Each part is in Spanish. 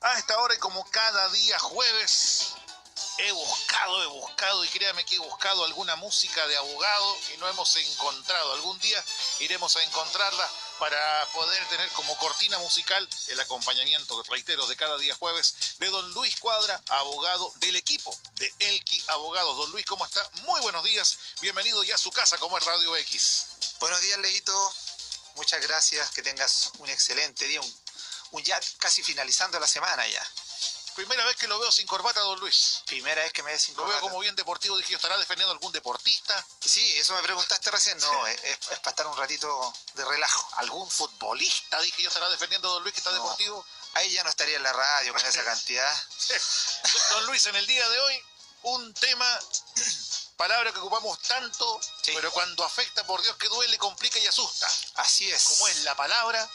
A esta hora y como cada día jueves, he buscado y créame que he buscado alguna música de abogado y no hemos encontrado. Algún día iremos a encontrarla para poder tener como cortina musical el acompañamiento, reitero, de cada día jueves de don Luis Cuadra, abogado del equipo de Elqui Abogados. Don Luis, ¿cómo está? Muy buenos días, bienvenido ya a su casa como es Radio X. Buenos días, Leito, muchas gracias, que tengas un excelente día, un ya casi finalizando la semana ya. Primera vez que lo veo sin corbata, don Luis. Primera vez que me ves sin corbata. Lo veo como bien deportivo, dije, ¿estará defendiendo algún deportista? Sí, eso me preguntaste recién. No, sí. es para estar un ratito de relajo. ¿Algún futbolista? Dije yo, ¿estará defendiendo a don Luis que está deportivo? Ahí ya no estaría en la radio con esa cantidad. Don Luis, en el día de hoy, un tema, palabra que ocupamos tanto, sí, pero cuando afecta, por Dios que duele, complica y asusta. Así es. ¿Cómo es la palabra?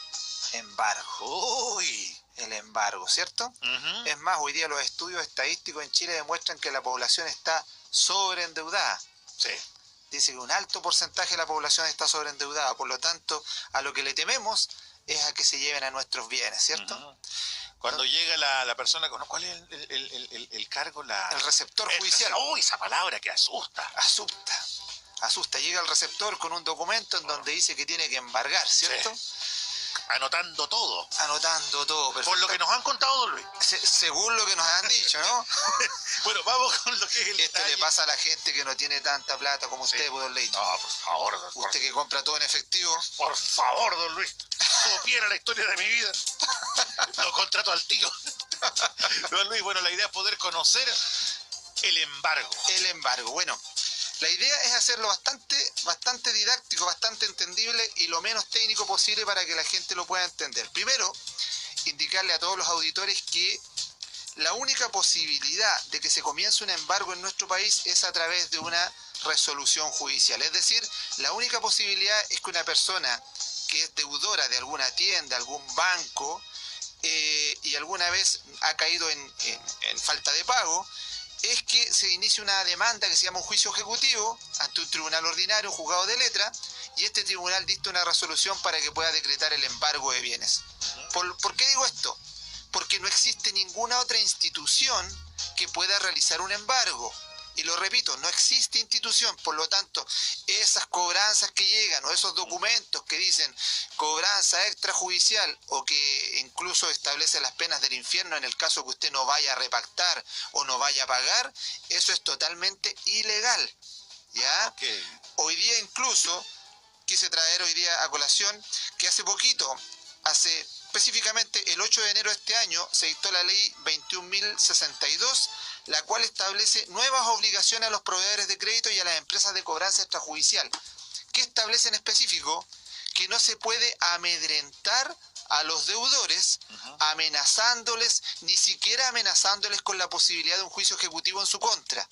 Embargo. Uy. El embargo, ¿cierto? Es más, hoy día los estudios estadísticos en Chile demuestran que la población está sobreendeudada. Sí. Dice que un alto porcentaje de la población está sobreendeudada, por lo tanto, a lo que le tememos es a que se lleven a nuestros bienes, ¿cierto? Cuando llega la persona, ¿cuál es el cargo? El receptor judicial. Uy, esa palabra que asusta. Asusta. Llega el receptor con un documento en donde dice que tiene que embargar, ¿cierto? Sí. Anotando todo. Perfecto. Por lo que nos han contado, don Luis. Según lo que nos han dicho, ¿no? Bueno, vamos con lo que es el Esto detalle. le pasa a la gente que no tiene tanta plata como usted, don Leito. No, por favor, don Usted que compra todo en efectivo. Por favor, don Luis. Supiera la historia de mi vida. Lo contrato al tío. Don Luis, bueno, la idea es poder conocer el embargo. El embargo, bueno. La idea es hacerlo bastante didáctico, bastante entendible y lo menos técnico posible para que la gente lo pueda entender. Primero, indicarle a todos los auditores que la única posibilidad de que se comience un embargo en nuestro país es a través de una resolución judicial. Es decir, la única posibilidad es que una persona que es deudora de alguna tienda, algún banco, y alguna vez ha caído en falta de pago, es que se inicie una demanda que se llama un juicio ejecutivo ante un tribunal ordinario, un juzgado de letra, y este tribunal dicta una resolución para que pueda decretar el embargo de bienes. ¿Por qué digo esto? Porque no existe ninguna otra institución que pueda realizar un embargo. Y lo repito, no existe institución, por lo tanto, esas cobranzas que llegan o esos documentos que dicen cobranza extrajudicial o que incluso establecen las penas del infierno en el caso que usted no vaya a repactar o no vaya a pagar, eso es totalmente ilegal, ¿ya? Okay. Hoy día incluso, quise traer hoy día a colación que hace específicamente el 8 de enero de este año se dictó la ley 21.062, la cual establece nuevas obligaciones a los proveedores de crédito y a las empresas de cobranza extrajudicial, que establece en específico que no se puede amedrentar a los deudores, amenazándoles, ni siquiera amenazándoles con la posibilidad de un juicio ejecutivo en su contra.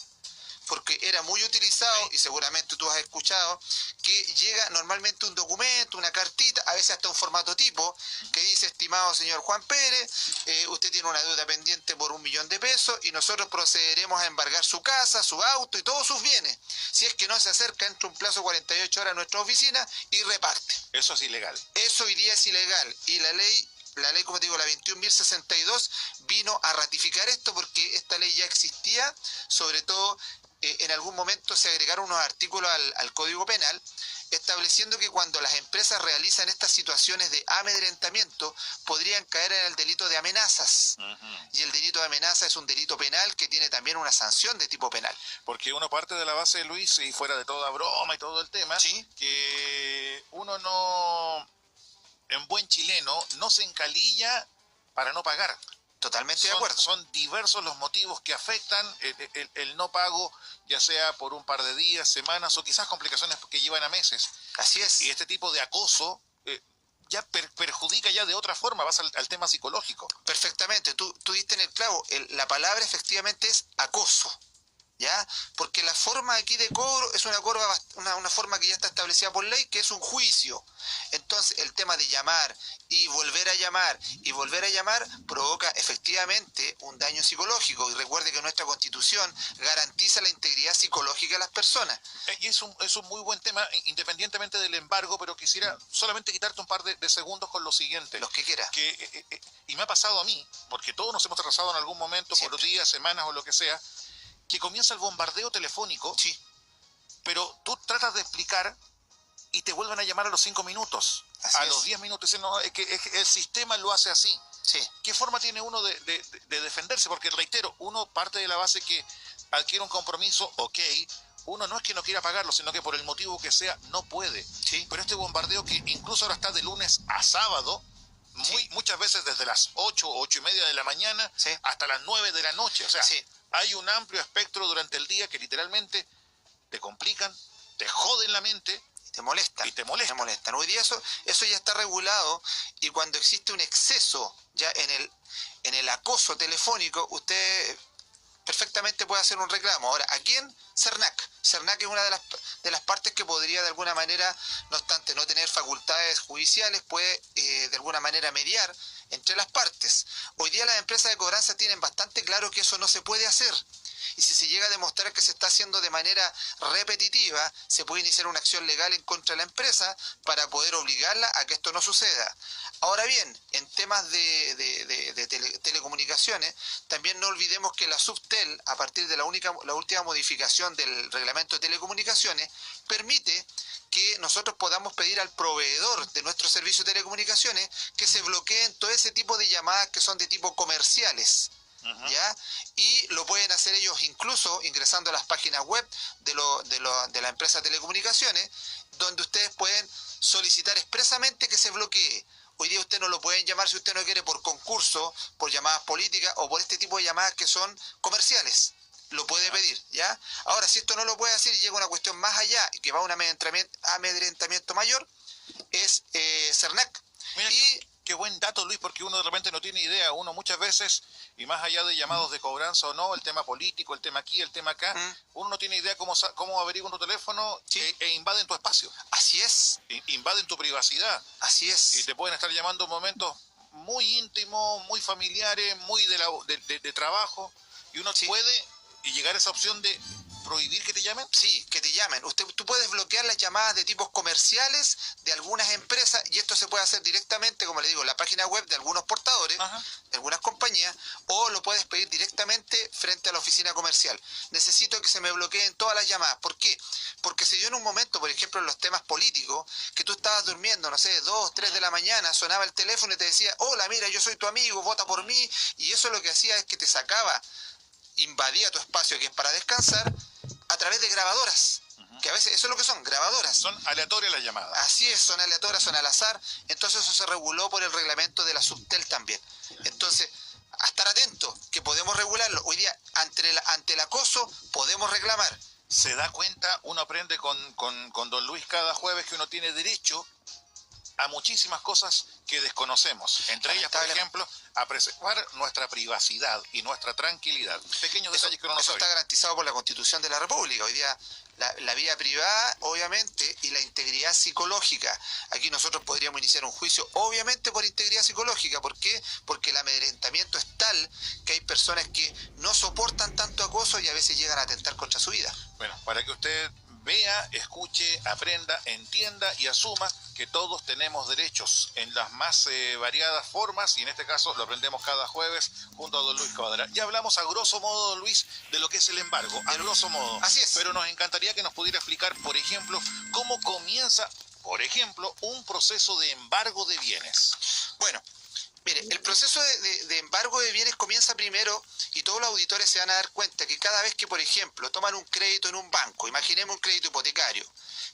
Porque era muy utilizado, y seguramente tú has escuchado, que llega normalmente un documento, una cartita, a veces hasta un formato tipo, que dice, estimado señor Juan Pérez, usted tiene una deuda pendiente por 1 millón de pesos y nosotros procederemos a embargar su casa, su auto y todos sus bienes. Si es que no se acerca entre un plazo de 48 horas a nuestra oficina y reparte. Eso es ilegal. Eso hoy día es ilegal. Y la ley, como te digo, la 21.062, vino a ratificar esto porque esta ley ya existía, sobre todo en algún momento se agregaron unos artículos al Código Penal estableciendo que cuando las empresas realizan estas situaciones de amedrentamiento podrían caer en el delito de amenazas. Y el delito de amenaza es un delito penal que tiene también una sanción de tipo penal. Porque uno parte de la base, Luis, y fuera de toda broma y todo el tema, ¿sí? Que uno no, en buen chileno, no se encalilla para no pagar. Totalmente de acuerdo. Son diversos los motivos que afectan el no pago, ya sea por un par de días, semanas o quizás complicaciones que llevan a meses. Así es. Y este tipo de acoso ya perjudica ya de otra forma, vas al tema psicológico. Perfectamente, tú diste en el clavo, la palabra efectivamente es acoso. ¿ya? Porque la forma aquí de cobro es una forma que ya está establecida por ley, que es un juicio. Entonces, el tema de llamar y volver a llamar y volver a llamar provoca efectivamente un daño psicológico. Y recuerde que nuestra Constitución garantiza la integridad psicológica de las personas. Y es un muy buen tema, independientemente del embargo, pero quisiera solamente quitarte un par de segundos con lo siguiente. Los que quiera. Y me ha pasado a mí, porque todos nos hemos atrasado en algún momento, Siempre. por días, semanas o lo que sea, que comienza el bombardeo telefónico, Sí. pero tú tratas de explicar y te vuelven a llamar a los 5 minutos, a los 10 minutos. Dicen, no, es que el sistema lo hace así. Sí. ¿Qué forma tiene uno de defenderse? Porque, reitero, uno parte de la base que adquiere un compromiso, ok, uno no es que no quiera pagarlo, sino que por el motivo que sea, no puede. Sí. Pero este bombardeo que incluso ahora está de lunes a sábado, muchas veces desde las 8:30 de la mañana sí. hasta las 9 de la noche. O sea, sí. hay un amplio espectro durante el día que literalmente te complican, te joden la mente. Te molestan. Y te molestan. Hoy día eso ya está regulado, y cuando existe un exceso ya en el acoso telefónico, usted perfectamente puede hacer un reclamo. Ahora, aquí en CERNAC es una de las partes que podría de alguna manera, no obstante no tener facultades judiciales, puede de alguna manera mediar entre las partes. Hoy día las empresas de cobranza tienen bastante claro que eso no se puede hacer. Y si se llega a demostrar que se está haciendo de manera repetitiva, se puede iniciar una acción legal en contra de la empresa para poder obligarla a que esto no suceda. Ahora bien, en temas de telecomunicaciones, también no olvidemos que la Subtel, a partir de la última modificación del reglamento de telecomunicaciones, permite que nosotros podamos pedir al proveedor de nuestro servicio de telecomunicaciones que se bloqueen todo ese tipo de llamadas que son de tipo comerciales. ¿Ya? Y lo pueden hacer ellos incluso ingresando a las páginas web de la empresa de telecomunicaciones, donde ustedes pueden solicitar expresamente que se bloquee. Hoy día usted no lo pueden llamar, si usted no quiere, por concurso, por llamadas políticas o por este tipo de llamadas que son comerciales. Lo puede pedir, ¿ya? Ahora, si esto no lo puede hacer y llega una cuestión más allá y que va a un amedrentamiento mayor, es CERNAC. Mira, qué buen dato, Luis, porque uno de repente no tiene idea. Uno muchas veces, y más allá de llamados de cobranza o no, el tema político, el tema aquí, el tema acá, uno no tiene idea cómo averiguan tu teléfono. Sí. E invaden tu espacio. Así es. Invaden tu privacidad. Así es. Y te pueden estar llamando en momentos muy íntimos, muy familiares, muy de trabajo, y uno puede llegar a esa opción de prohibir que te llamen. Sí, que te llamen. Tú puedes bloquear las llamadas de tipos comerciales de algunas empresas, y esto se puede hacer directamente, como le digo, en la página web de algunos portadores, de algunas compañías, o lo puedes pedir directamente frente a la oficina comercial. Necesito que se me bloqueen todas las llamadas. ¿Por qué? Porque se dio en un momento, por ejemplo, en los temas políticos, que tú estabas durmiendo, no sé, 2, 3 de la mañana, sonaba el teléfono y te decía, hola, mira, yo soy tu amigo, vota por mí, y eso lo que hacía es que te sacaba, invadía tu espacio que es para descansar, a través de grabadoras, que a veces eso es lo que son, grabadoras. Son aleatorias las llamadas. Así es, son aleatorias, son al azar. Entonces eso se reguló por el reglamento de la Subtel también. Entonces, a estar atentos, que podemos regularlo. Hoy día, ante el acoso, podemos reclamar. Se da cuenta, uno aprende con don Luis cada jueves que uno tiene derecho a muchísimas cosas que desconocemos. Entre ellas, por ejemplo, a preservar nuestra privacidad y nuestra tranquilidad. Pequeños detalles que uno no sabe. Eso está garantizado por la Constitución de la República. Hoy día la vida privada, obviamente, y la integridad psicológica. Aquí nosotros podríamos iniciar un juicio, obviamente, por integridad psicológica. ¿Por qué? Porque el amedrentamiento es tal que hay personas que no soportan tanto acoso y a veces llegan a atentar contra su vida. Bueno, para que usted vea, escuche, aprenda, entienda y asuma que todos tenemos derechos en las más variadas formas, y en este caso lo aprendemos cada jueves junto a don Luis Cuadra. Ya hablamos a grosso modo, don Luis, de lo que es el embargo, a grosso modo. Así es. Pero nos encantaría que nos pudiera explicar, por ejemplo, cómo comienza, por ejemplo, un proceso de embargo de bienes. Bueno, mire, el proceso de embargo de bienes comienza primero, y todos los auditores se van a dar cuenta que cada vez que, por ejemplo, toman un crédito en un banco, imaginemos un crédito hipotecario,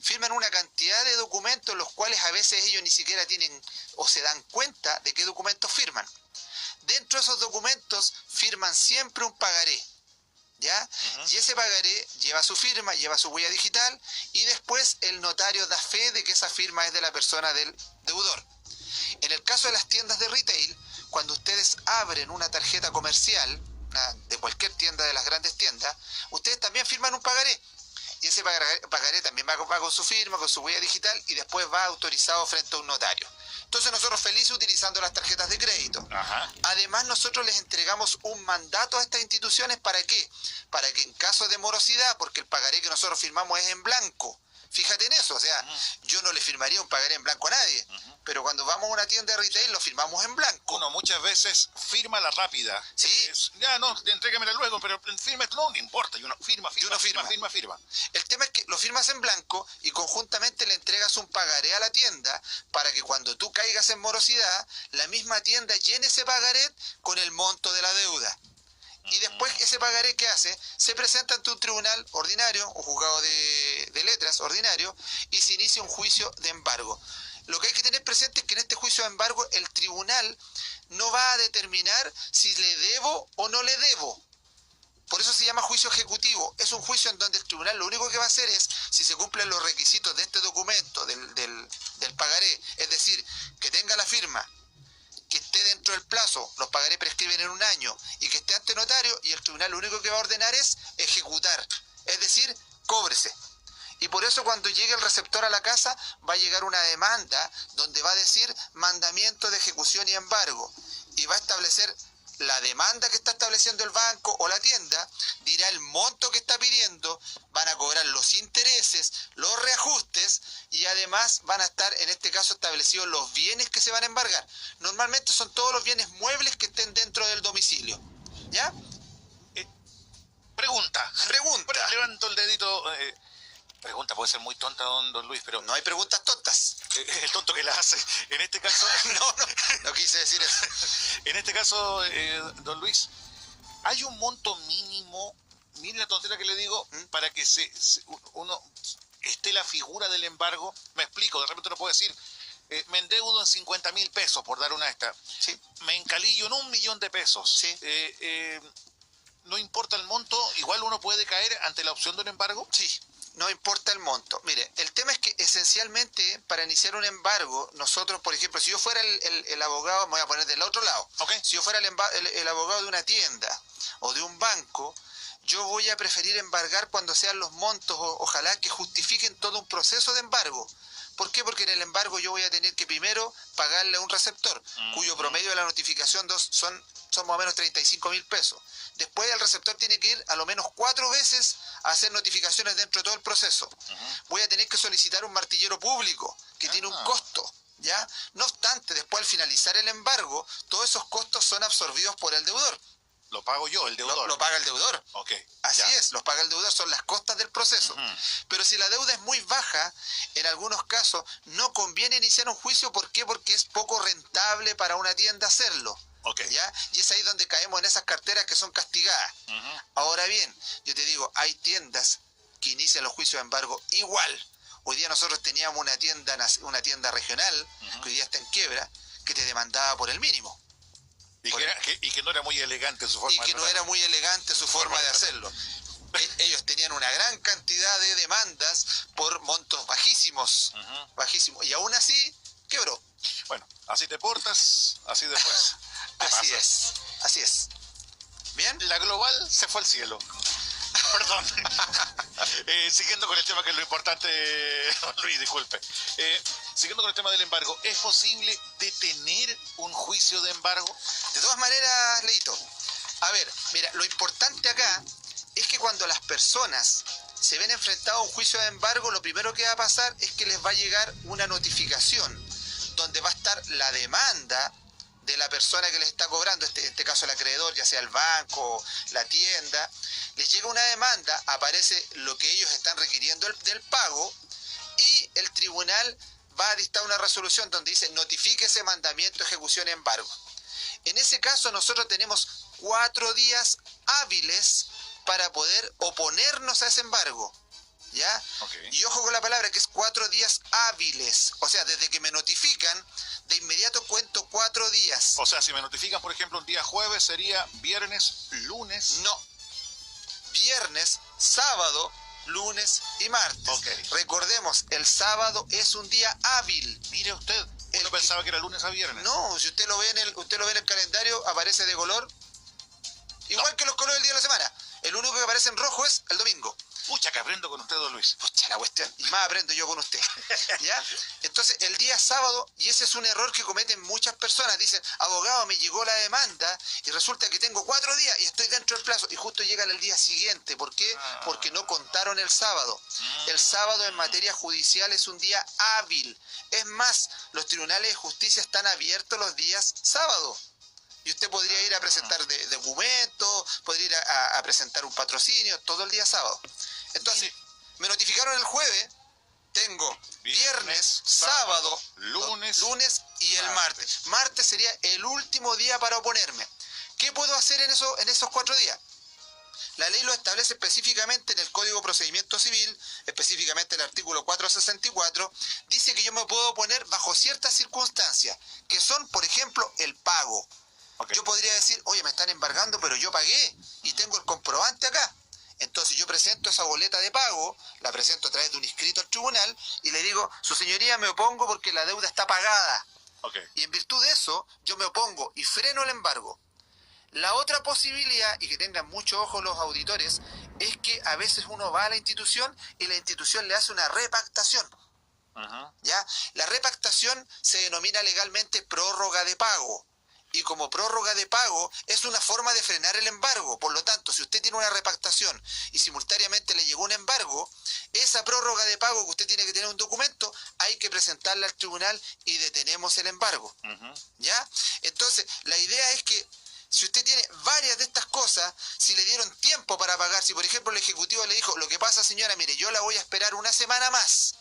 firman una cantidad de documentos los cuales a veces ellos ni siquiera tienen o se dan cuenta de qué documentos firman. Dentro de esos documentos firman siempre un pagaré, ¿ya? Y ese pagaré lleva su firma, lleva su huella digital, y después el notario da fe de que esa firma es de la persona del deudor. En el caso de las tiendas de retail, cuando ustedes abren una tarjeta comercial, de cualquier tienda de las grandes tiendas, ustedes también firman un pagaré. Y ese pagaré también va con su firma, con su huella digital y después va autorizado frente a un notario. Entonces nosotros felices utilizando las tarjetas de crédito. Ajá. Además nosotros les entregamos un mandato a estas instituciones. ¿Para qué? Para que en caso de morosidad, porque el pagaré que nosotros firmamos es en blanco. Fíjate en eso, o sea, yo no le firmaría un pagaré en blanco a nadie, pero cuando vamos a una tienda de retail lo firmamos en blanco. Uno muchas veces firma la rápida. Sí. Ya no, entrégamela luego, pero firme, no importa. Y uno firma. El tema es que lo firmas en blanco y conjuntamente le entregas un pagaré a la tienda para que cuando tú caigas en morosidad, la misma tienda llene ese pagaré con el monto de la deuda. Y después ese pagaré que hace, se presenta ante un tribunal ordinario, o juzgado de letras ordinario, y se inicia un juicio de embargo. Lo que hay que tener presente es que en este juicio de embargo el tribunal no va a determinar si le debo o no le debo. Por eso se llama juicio ejecutivo. Es un juicio en donde el tribunal lo único que va a hacer es, si se cumplen los requisitos de este documento, del pagaré, es decir, que tenga la firma, que esté dentro del plazo, los pagarés prescriben en un año, y que esté ante notario, y el tribunal lo único que va a ordenar es ejecutar, es decir, cóbrese. Y por eso cuando llegue el receptor a la casa va a llegar una demanda donde va a decir mandamiento de ejecución y embargo, y va a establecer la demanda que está estableciendo el banco o la tienda, dirá el monto que está pidiendo, van a cobrar los intereses, los reajustes y además van a estar en este caso establecidos los bienes que se van a embargar. Normalmente son todos los bienes muebles que estén dentro del domicilio. ¿Ya? Pregunta. Levanto el dedito. Pregunta puede ser muy tonta, don Luis, pero no hay preguntas tontas. El tonto que la hace. En este caso... no quise decir eso. En este caso, don Luis, ¿hay un monto mínimo, mire la tontera que le digo, para que uno esté la figura del embargo? Me explico, de repente uno puede decir, me endeudo en 50.000 pesos, por dar una esta. Sí. Me encalillo en 1.000.000 de pesos. Sí. ¿No importa el monto? ¿Igual uno puede caer ante la opción de un embargo? Sí. No importa el monto. Mire, el tema es que esencialmente para iniciar un embargo, nosotros, por ejemplo, si yo fuera el abogado, me voy a poner del otro lado. Okay. Si yo fuera el abogado de una tienda o de un banco, yo voy a preferir embargar cuando sean los montos, ojalá que justifiquen todo un proceso de embargo. ¿Por qué? Porque en el embargo yo voy a tener que primero pagarle a un receptor, cuyo promedio de la notificación son más o menos 35.000 pesos. Después el receptor tiene que ir a lo menos 4 veces a hacer notificaciones dentro de todo el proceso. Voy a tener que solicitar un martillero público, que tiene un costo, ¿ya? No obstante, después al finalizar el embargo, todos esos costos son absorbidos por el deudor. Lo pago yo, el deudor. Lo paga el deudor. Okay, Así es, los paga el deudor, son las costas del proceso. Pero si la deuda es muy baja, en algunos casos no conviene iniciar un juicio. ¿Por qué? Porque es poco rentable para una tienda hacerlo. Okay. ¿Ya? Y es ahí donde caemos en esas carteras que son castigadas. Ahora bien, yo te digo, hay tiendas que inician los juicios de embargo igual. Hoy día nosotros teníamos una tienda regional, que hoy día está en quiebra, que te demandaba por el mínimo. Y que no era muy elegante su forma de hacerlo. Ellos tenían una gran cantidad de demandas por montos bajísimos. Y aún así, quebró. Bueno, así te portas, así después. Así es. ¿Bien? La global se fue al cielo. Perdón. Siguiendo con el tema que es lo importante, Luis, disculpe. Siguiendo con el tema del embargo, ¿es posible detener un juicio de embargo? De todas maneras, Leito, a ver, mira, lo importante acá es que cuando las personas se ven enfrentadas a un juicio de embargo, lo primero que va a pasar es que les va a llegar una notificación donde va a estar la demanda de la persona que les está cobrando, en este caso el acreedor, ya sea el banco, la tienda. Les llega una demanda, aparece lo que ellos están requiriendo del pago y el tribunal va a dictar una resolución donde dice notifíquese mandamiento, ejecución y embargo. En ese caso nosotros tenemos 4 días hábiles para poder oponernos a ese embargo, ¿ya? Okay. Y ojo con la palabra, que es 4 días hábiles, o sea, desde que me notifican, de inmediato cuento 4 días. O sea, si me notifican, por ejemplo, un día jueves, sería viernes, lunes. No, viernes, sábado, lunes y martes. Okay. Recordemos, el sábado es un día hábil. Mire usted, uno pensaba que era lunes a viernes. No, si usted lo ve en el calendario, aparece de color Igual que los colores del día de la semana. El único que aparece en rojo es el domingo. Pucha, que aprendo con usted, don Luis. Pucha la cuestión. Y más aprendo yo con usted. ¿Ya? Entonces, el día sábado, y ese es un error que cometen muchas personas, dicen, abogado, me llegó la demanda y resulta que tengo 4 días y estoy dentro del plazo y justo llegan el día siguiente. ¿Por qué? Porque no contaron el sábado. El sábado en materia judicial es un día hábil. Es más, los tribunales de justicia están abiertos los días sábado. Y usted podría ir a presentar documentos, podría ir a presentar un patrocinio, todo el día sábado. Entonces, me notificaron el jueves, tengo viernes, sábado, lunes y el martes. Martes sería el último día para oponerme. ¿Qué puedo hacer en esos 4 días? La ley lo establece específicamente en el Código de Procedimiento Civil, específicamente el artículo 464, dice que yo me puedo oponer bajo ciertas circunstancias, que son, por ejemplo, el pago. Okay. Yo podría decir, oye, me están embargando, pero yo pagué y tengo el comprobante acá. Entonces yo presento esa boleta de pago, la presento a través de un inscrito al tribunal y le digo, su señoría, me opongo porque la deuda está pagada. Okay. Y en virtud de eso, yo me opongo y freno el embargo. La otra posibilidad, y que tengan mucho ojo los auditores, es que a veces uno va a la institución y la institución le hace una repactación. ¿Ya? La repactación se denomina legalmente prórroga de pago. Y como prórroga de pago es una forma de frenar el embargo. Por lo tanto, si usted tiene una repactación y simultáneamente le llegó un embargo, esa prórroga de pago que usted tiene que tener un documento, hay que presentarla al tribunal y detenemos el embargo. ¿Ya? Entonces, la idea es que si usted tiene varias de estas cosas, si le dieron tiempo para pagar, si por ejemplo el ejecutivo le dijo, lo que pasa señora, mire, yo la voy a esperar una semana más.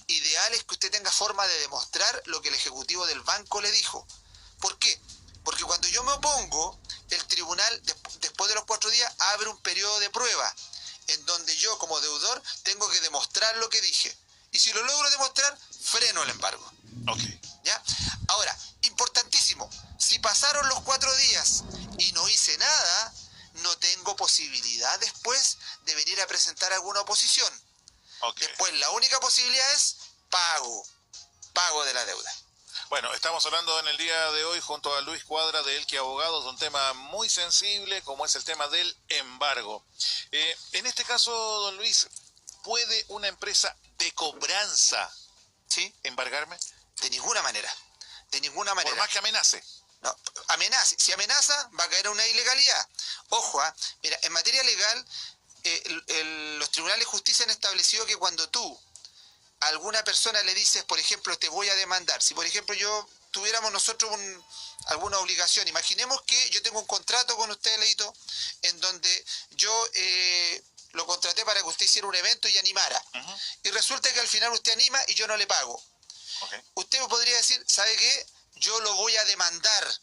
Ideal es que usted tenga forma de demostrar lo que el ejecutivo del banco le dijo. ¿Por qué? Porque cuando yo me opongo, el tribunal, después de los 4 días, abre un periodo de prueba, en donde yo como deudor tengo que demostrar lo que dije. Y si lo logro demostrar, freno el embargo. Okay. ¿Ya? Ahora, importantísimo, si pasaron los 4 días y no hice nada, no tengo posibilidad después de venir a presentar alguna oposición. Okay. Después la única posibilidad es pago de la deuda. Bueno, estamos hablando en el día de hoy junto a Luis Cuadra de Elqui Abogados de un tema muy sensible como es el tema del embargo. En este caso, don Luis, ¿puede una empresa de cobranza embargarme? De ninguna manera. De ninguna manera. Por más que amenace. No, amenace. Si amenaza, va a caer una ilegalidad. Ojo, mira, en materia legal, los tribunales de justicia han establecido que cuando tú a alguna persona le dices, por ejemplo, te voy a demandar. Si, por ejemplo, tuviéramos nosotros alguna obligación, imaginemos que yo tengo un contrato con usted, Leito, en donde yo lo contraté para que usted hiciera un evento y animara. Y resulta que al final usted anima y yo no le pago. Okay. Usted me podría decir, ¿sabe qué? Yo lo voy a demandar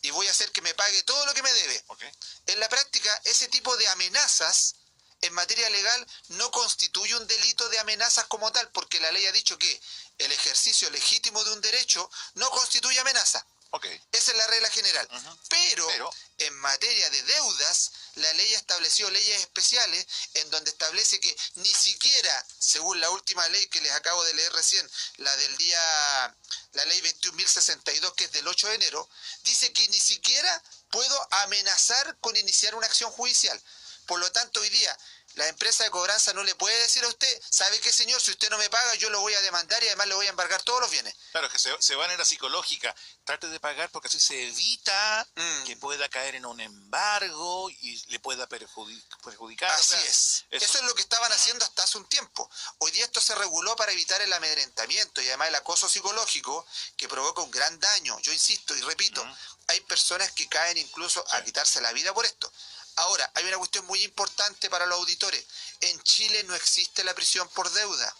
y voy a hacer que me pague todo lo que me debe. Okay. En la práctica, ese tipo de amenazas en materia legal no constituye un delito de amenazas como tal, porque la ley ha dicho que el ejercicio legítimo de un derecho no constituye amenaza. Okay. Esa es la regla general. Pero en materia de deudas, la ley ha establecido leyes especiales en donde establece que ni siquiera, según la última ley que les acabo de leer recién, la ley 21.062, que es del 8 de enero, dice que ni siquiera puedo amenazar con iniciar una acción judicial. Por lo tanto, hoy día, la empresa de cobranza no le puede decir a usted, ¿sabe qué, señor? Si usted no me paga, yo lo voy a demandar y además le voy a embargar todos los bienes. Claro, que se va de manera psicológica. Trate de pagar porque así se evita que pueda caer en un embargo y le pueda perjudicar. Así es. Eso es lo que estaban haciendo hasta hace un tiempo. Hoy día esto se reguló para evitar el amedrentamiento y además el acoso psicológico que provoca un gran daño. Yo insisto y repito, hay personas que caen incluso a quitarse la vida por esto. Ahora, hay una cuestión muy importante para los auditores. En Chile no existe la prisión por deuda.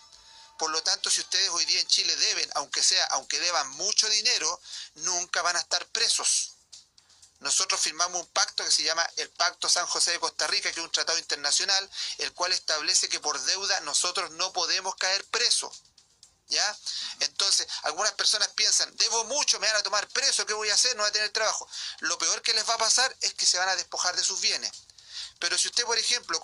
Por lo tanto, si ustedes hoy día en Chile deben, aunque deban mucho dinero, nunca van a estar presos. Nosotros firmamos un pacto que se llama el Pacto San José de Costa Rica, que es un tratado internacional, el cual establece que por deuda nosotros no podemos caer presos. ¿Ya? Entonces, algunas personas piensan, debo mucho, me van a tomar preso, ¿qué voy a hacer? No voy a tener trabajo. Lo peor que les va a pasar es que se van a despojar de sus bienes. Pero si usted, por ejemplo,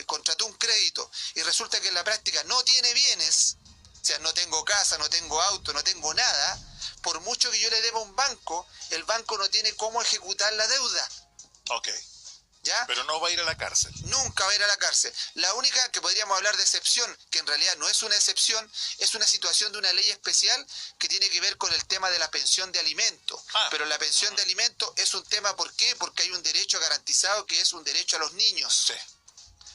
contrató un crédito y resulta que en la práctica no tiene bienes, o sea, no tengo casa, no tengo auto, no tengo nada, por mucho que yo le deba a un banco, el banco no tiene cómo ejecutar la deuda. Ok. ¿Ya? Pero no va a ir a la cárcel. Nunca va a ir a la cárcel. La única que podríamos hablar de excepción, que en realidad no es una excepción, es una situación de una ley especial que tiene que ver con el tema de la pensión de alimento. Pero la pensión de alimento es un tema, ¿por qué? Porque hay un derecho garantizado que es un derecho a los niños. Sí.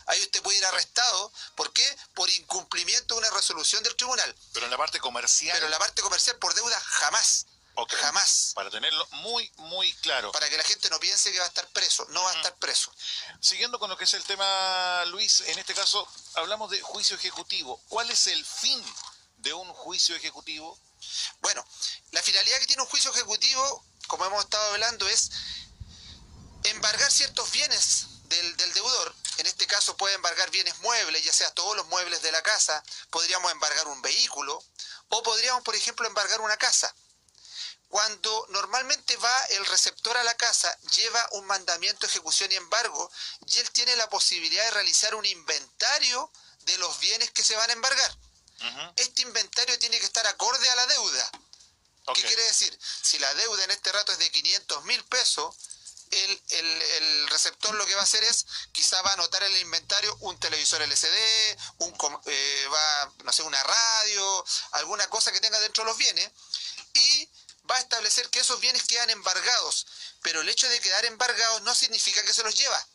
Ahí usted puede ir arrestado, ¿por qué? Por incumplimiento de una resolución del tribunal. Pero en la parte comercial. Pero en la parte comercial por deuda jamás. Okay. Jamás. Para tenerlo muy, muy claro. Para que la gente no piense que va a estar preso. No va a estar preso. Siguiendo con lo que es el tema, Luis, en este caso hablamos de juicio ejecutivo. ¿Cuál es el fin de un juicio ejecutivo? Bueno, la finalidad que tiene un juicio ejecutivo, como hemos estado hablando, es embargar ciertos bienes del deudor. En este caso puede embargar bienes muebles, ya sea todos los muebles de la casa. Podríamos embargar un vehículo o podríamos, por ejemplo, embargar una casa. Cuando normalmente va el receptor a la casa, lleva un mandamiento de ejecución y embargo, y él tiene la posibilidad de realizar un inventario de los bienes que se van a embargar. Este inventario tiene que estar acorde a la deuda. ¿Qué quiere decir? Si la deuda en este rato es de 500.000 pesos, el receptor lo que va a hacer es, quizá va a anotar en el inventario un televisor LCD, una radio, alguna cosa que tenga dentro de los bienes, y va a establecer que esos bienes quedan embargados, pero el hecho de quedar embargados no significa que se los lleva,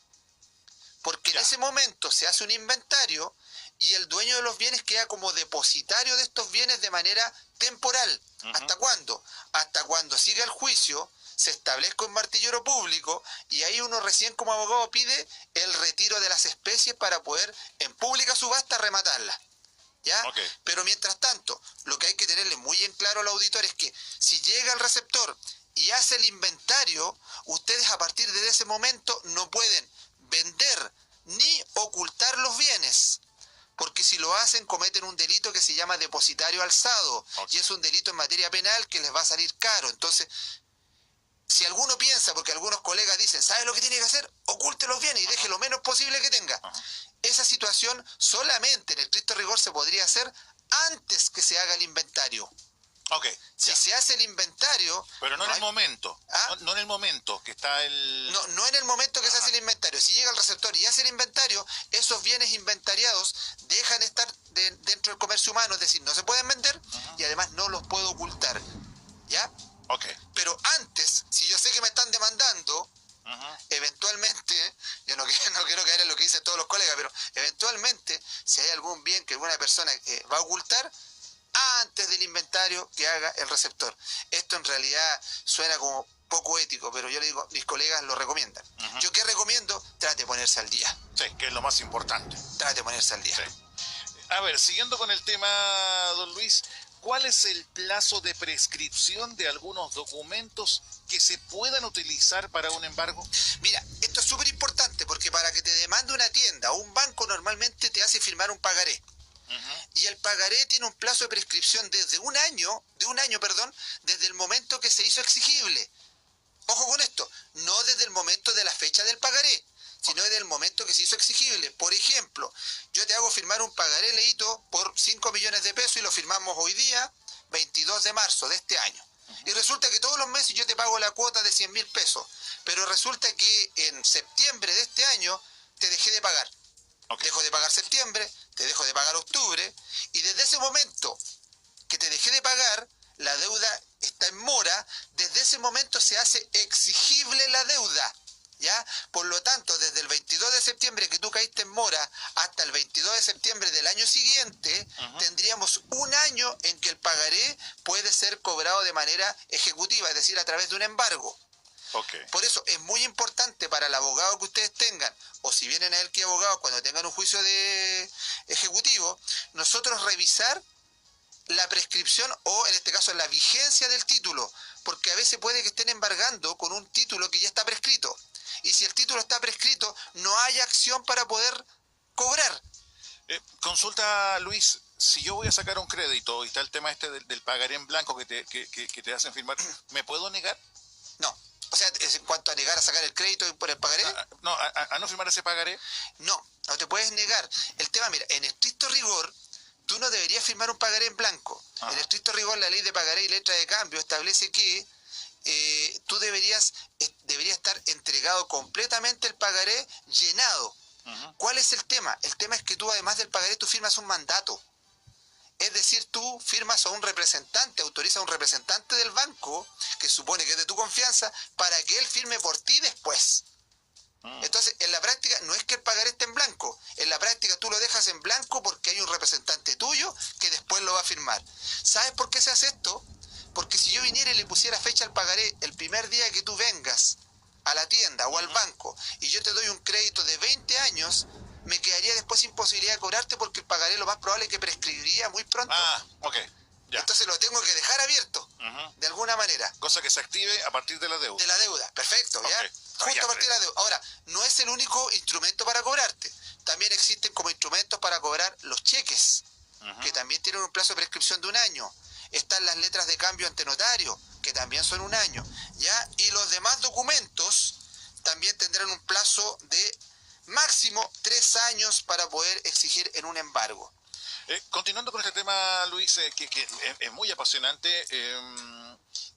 porque en ese momento se hace un inventario y el dueño de los bienes queda como depositario de estos bienes de manera temporal. ¿Hasta cuándo? Hasta cuando siga el juicio, se establezca un martillero público y ahí uno recién como abogado pide el retiro de las especies para poder en pública subasta rematarlas. ¿Ya? Pero mientras tanto, lo que hay que tenerle muy en claro al auditor es que si llega el receptor y hace el inventario, ustedes a partir de ese momento no pueden vender ni ocultar los bienes, porque si lo hacen cometen un delito que se llama depositario alzado, y es un delito en materia penal que les va a salir caro. Entonces, si alguno piensa, porque algunos colegas dicen, ¿sabe lo que tiene que hacer? Oculte los bienes y deje lo menos posible que tenga. Esa situación solamente en el estricto rigor se podría hacer antes que se haga el inventario. Si se hace el inventario... Pero no en el momento. No en el momento que está el... No en el momento que se hace el inventario. Si llega el receptor y hace el inventario, esos bienes inventariados dejan estar dentro del comercio humano, es decir, no se pueden vender y además no los puedo ocultar. ¿Ya? Pero antes, si yo sé que me están demandando, eventualmente, yo no quiero caer en lo que dicen todos los colegas, pero eventualmente, si hay algún bien que alguna persona va a ocultar, antes del inventario que haga el receptor. Esto en realidad suena como poco ético, pero yo le digo, mis colegas lo recomiendan. ¿Yo qué recomiendo? Trate de ponerse al día. Sí, que es lo más importante. Trate de ponerse al día. Sí. A ver, siguiendo con el tema, don Luis, ¿cuál es el plazo de prescripción de algunos documentos que se puedan utilizar para un embargo? Mira, esto es súper importante porque para que te demande una tienda o un banco normalmente te hace firmar un pagaré. Y el pagaré tiene un plazo de prescripción desde un año, desde el momento que se hizo exigible. Ojo con esto, no desde el momento de la fecha del pagaré, sino desde el momento que se hizo exigible. Por ejemplo, yo te hago firmar un pagaré, Leito, por 5 millones de pesos y lo firmamos hoy día, 22 de marzo de este año. Y resulta que todos los meses yo te pago la cuota de 100.000 pesos, pero resulta que en septiembre de este año te dejé de pagar. Dejo de pagar septiembre, te dejo de pagar octubre, y desde ese momento que te dejé de pagar, la deuda está en mora, desde ese momento se hace exigible la deuda, ¿ya? Por lo tanto, desde el 22 de septiembre que tú caíste en mora hasta el 22 de septiembre del año siguiente, tendríamos un año en que el pagaré puede ser cobrado de manera ejecutiva, es decir, a través de un embargo. Por eso es muy importante para el abogado que ustedes tengan, o si vienen a él que abogado, cuando tengan un juicio de ejecutivo, nosotros revisar la prescripción o en este caso la vigencia del título, porque a veces puede que estén embargando con un título que ya está prescrito, y si el título está prescrito no hay acción para poder cobrar. Consulta, Luis, si yo voy a sacar un crédito y está el tema este del pagaré en blanco que te hacen firmar, ¿me puedo negar? No. O sea, en cuanto a negar a sacar el crédito por el pagaré. ¿A no firmar ese pagaré? No te puedes negar. El tema, mira, en estricto rigor, tú no deberías firmar un pagaré en blanco. En estricto rigor, la ley de pagaré y letra de cambio establece que tú debería estar entregado completamente el pagaré llenado. ¿Cuál es el tema? El tema es que tú, además del pagaré, tú firmas un mandato. Es decir, tú firmas a un representante, autorizas a un representante del banco, que supone que es de tu confianza, para que él firme por ti después. Entonces, en la práctica, no es que el pagaré esté en blanco. En la práctica, tú lo dejas en blanco porque hay un representante tuyo que después lo va a firmar. ¿Sabes por qué se hace esto? Porque si yo viniera y le pusiera fecha al pagaré el primer día que tú vengas a la tienda o al banco y yo te doy un crédito de 20 años, me quedaría después sin posibilidad de cobrarte porque el pagaré lo más probable es que prescribiría muy pronto. Ok. Ya. Entonces lo tengo que dejar abierto, de alguna manera. Cosa que se active a partir de la deuda. De la deuda, perfecto, ¿ya? Okay. Justo a partir de la deuda. Ahora, no es el único instrumento para cobrarte. También existen como instrumentos para cobrar los cheques, que también tienen un plazo de prescripción de 1 año. Están las letras de cambio ante notario, que también son 1 año, ¿ya? Y los demás documentos también tendrán un plazo de máximo 3 años para poder exigir en un embargo. Continuando con este tema, Luis, que es muy apasionante,